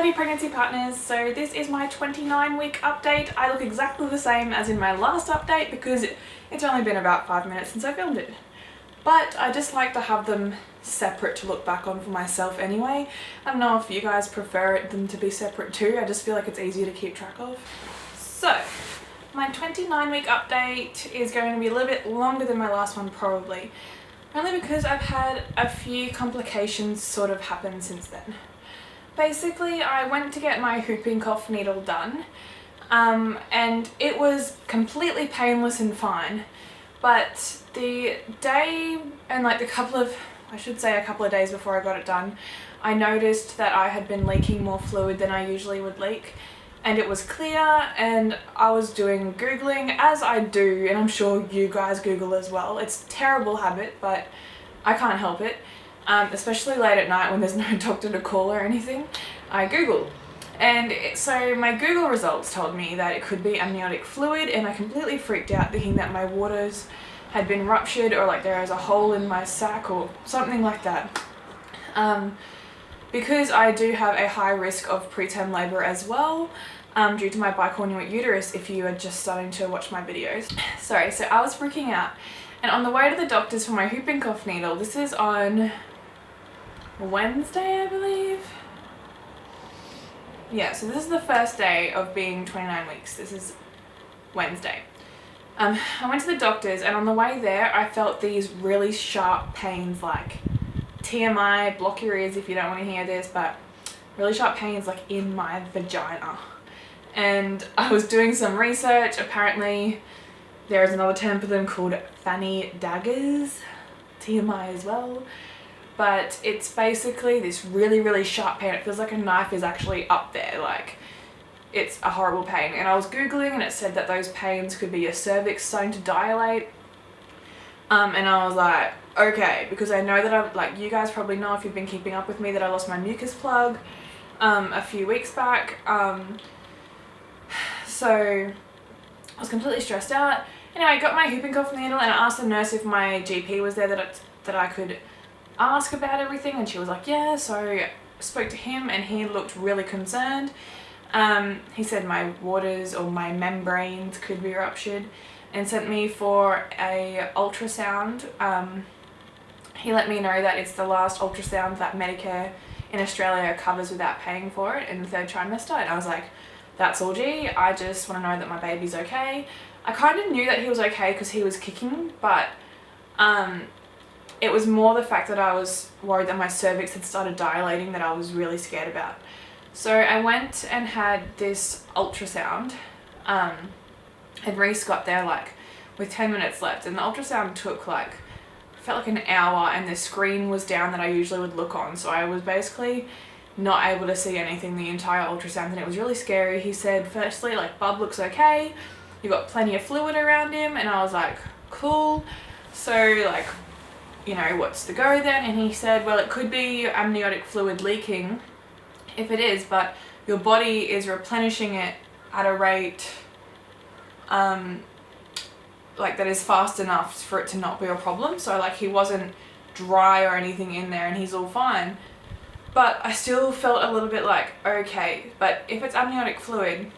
Howdy pregnancy partners, so this is my 29-week update. I look exactly the same as in my last update because it's only been about 5 minutes since I filmed it. But I just like to have them separate to look back on for myself anyway. I don't know if you guys prefer them to be separate too, I just feel like it's easier to keep track of. So, my 29-week update is going to be a little bit longer than my last one probably. Only because I've had a few complications sort of happen since then. Basically, I went to get my whooping cough needle done, and it was completely painless and fine. But the day and like a couple of days before I got it done, I noticed that I had been leaking more fluid than I usually would leak. And it was clear, and I was doing Googling, as I do, and I'm sure you guys Google as well. It's a terrible habit, but I can't help it. Especially late at night when there's no doctor to call or anything, I Google. And so my Google results told me that it could be amniotic fluid, and I completely freaked out thinking that my waters had been ruptured or like there was a hole in my sac or something like that. Because I do have a high risk of preterm labour as well, due to my bicornuate uterus, if you are just starting to watch my videos. Sorry, so I was freaking out, and on the way to the doctors for my whooping cough needle, this is on Wednesday, I believe. Yeah, so this is the first day of being 29 weeks. This is Wednesday. I went to the doctors, and on the way there I felt these really sharp pains, like TMI, block your ears if you don't want to hear this, but really sharp pains like in my vagina. And I was doing some research. Apparently there is another term for them called fanny daggers, TMI as well. But it's basically this really sharp pain. It feels like a knife is actually up there, like it's a horrible pain. And I was Googling, and it said that those pains could be your cervix starting to dilate. And I was like, okay, because I know that I've, like, you guys probably know if you've been keeping up with me, that I lost my mucus plug a few weeks back. So I was completely stressed out. Anyway, I got my whooping cough needle, and I asked the nurse if my GP was there that I could ask about everything, and she was like, yeah. So I spoke to him, and he looked really concerned. He said my waters or my membranes could be ruptured, and sent me for a ultrasound. He let me know that it's the last ultrasound that Medicare in Australia covers without paying for it in the 3rd trimester, and I was like, that's all G, I just want to know that my baby's okay. I kind of knew that he was okay because he was kicking, but it was more the fact that I was worried that my cervix had started dilating that I was really scared about. So I went and had this ultrasound. And Reese got there like with 10 minutes left, and the ultrasound took like, felt like an hour, and the screen was down that I usually would look on. So I was basically not able to see anything the entire ultrasound, and it was really scary. He said, firstly, like, Bub looks okay. You got plenty of fluid around him, and I was like, cool. So like, you know, what's the go then? And he said, well, it could be amniotic fluid leaking if it is, but your body is replenishing it at a rate like that is fast enough for it to not be a problem. So like, he wasn't dry or anything in there, and he's all fine. But I still felt a little bit like, okay, but if it's amniotic fluid,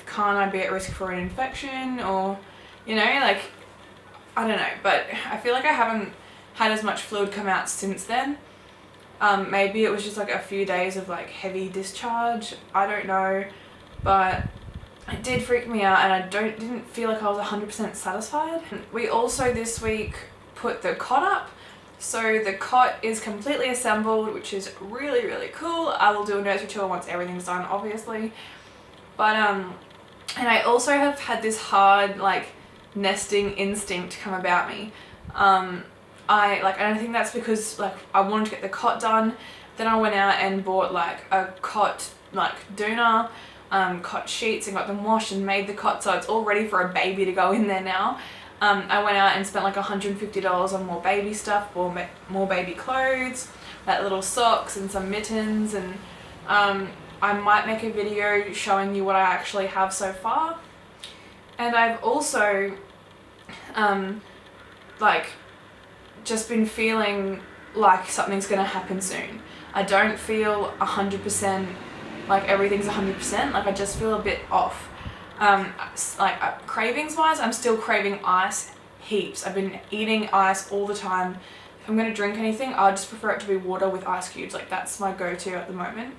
can't I be at risk for an infection? Or, you know, like, I don't know. But I feel like I haven't had as much fluid come out since then. Maybe it was just like a few days of like heavy discharge, I don't know, but it did freak me out, and I didn't feel like I was 100% satisfied. We also this week put the cot up, so the cot is completely assembled, which is really cool. I will do a nursery tour once everything's done, obviously. But and I also have had this hard like nesting instinct come about me. And I think that's because like I wanted to get the cot done. Then I went out and bought like a cot like doona, cot sheets, and got them washed and made the cot so it's all ready for a baby to go in there now. I went out and spent like $150 on more baby stuff, more baby clothes, like little socks and some mittens, and I might make a video showing you what I actually have so far. And I've also like just been feeling like something's gonna happen soon. I don't feel 100% like everything's 100%. Like I just feel a bit off. Like cravings wise, I'm still craving ice heaps. I've been eating ice all the time. If I'm gonna drink anything, I just prefer it to be water with ice cubes. Like that's my go-to at the moment.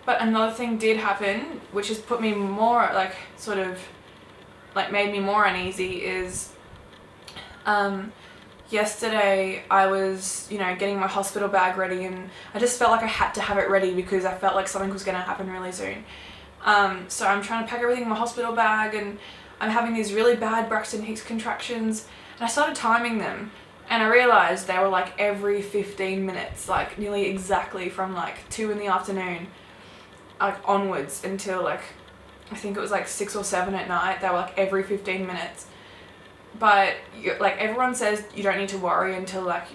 But another thing did happen, which has put me more like sort of like made me more uneasy, is yesterday I was, you know, getting my hospital bag ready, and I just felt like I had to have it ready because I felt like something was going to happen really soon. So I'm trying to pack everything in my hospital bag, and I'm having these really bad Braxton Hicks contractions, and I started timing them, and I realised they were like every 15 minutes, like nearly exactly from like 2 in the afternoon like onwards until like I think it was like 6 or 7 at night. They were like every 15 minutes. But like everyone says you don't need to worry until like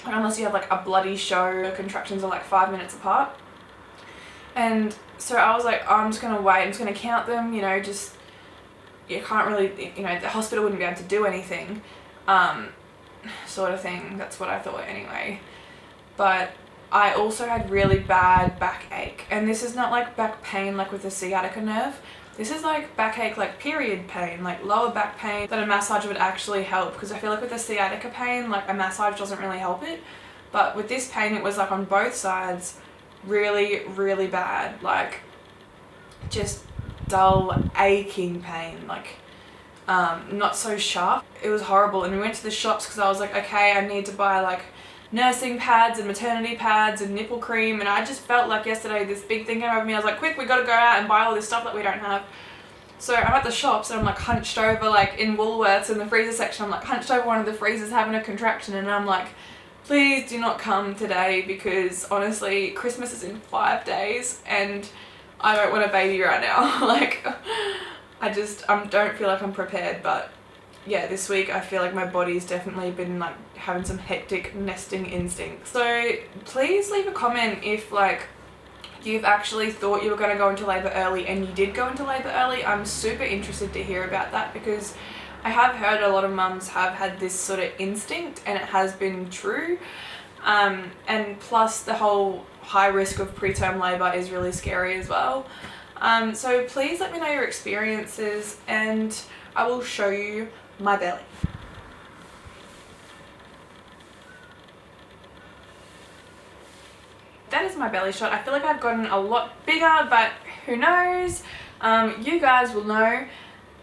unless you have like a bloody show. Your contractions are like 5 minutes apart. And so I was like, oh, I'm just gonna wait, I'm just gonna count them, you know, just you can't really, you know, the hospital wouldn't be able to do anything, sort of thing. That's what I thought anyway. But I also had really bad backache, and this is not like back pain like with the sciatica nerve. This is like backache, like period pain, like lower back pain, that a massage would actually help, because I feel like with the sciatica pain, like a massage doesn't really help it. But with this pain, it was like on both sides, really, really bad, like just dull, aching pain, like not so sharp. It was horrible, and we went to the shops because I was like, okay, I need to buy like nursing pads and maternity pads and nipple cream, and I just felt like yesterday this big thing came over me. I was like, quick, we gotta go out and buy all this stuff that we don't have. So I'm at the shops and I'm like hunched over, like in Woolworths in the freezer section, I'm like hunched over one of the freezers having a contraction, and I'm like, please do not come today, because honestly Christmas is in 5 days and I don't want a baby right now. Like I don't feel like I'm prepared. But yeah, this week I feel like my body's definitely been like having some hectic nesting instincts. So please leave a comment if like you've actually thought you were going to go into labour early and you did go into labour early. I'm super interested to hear about that, because I have heard a lot of mums have had this sort of instinct and it has been true. And plus the whole high risk of preterm labour is really scary as well. So please let me know your experiences and I will show you my belly. That is my belly shot. I feel like I've gotten a lot bigger, but who knows? You guys will know.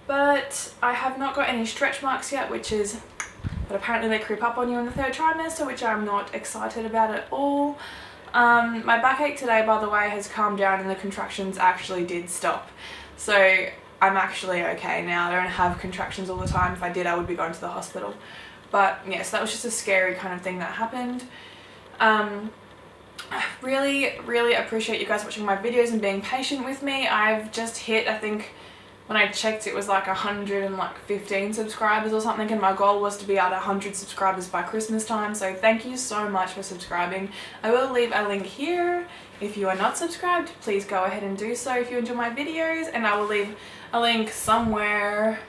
But I have not got any stretch marks yet, but apparently they creep up on you in the 3rd trimester, which I'm not excited about at all. My backache today, by the way, has calmed down and the contractions actually did stop. So I'm actually okay now. I don't have contractions all the time. If I did, I would be going to the hospital. But yes, that was just a scary kind of thing that happened. Really, really appreciate you guys watching my videos and being patient with me. I've just hit, I think, when I checked it was like 115 subscribers or something, and my goal was to be at 100 subscribers by Christmas time. So thank you so much for subscribing. I will leave a link here. If you are not subscribed, please go ahead and do so if you enjoy my videos, and I will leave a link somewhere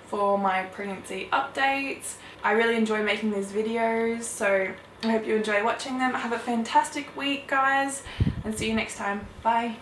for my pregnancy updates. I really enjoy making these videos, so I hope you enjoy watching them. Have a fantastic week, guys, and see you next time. Bye.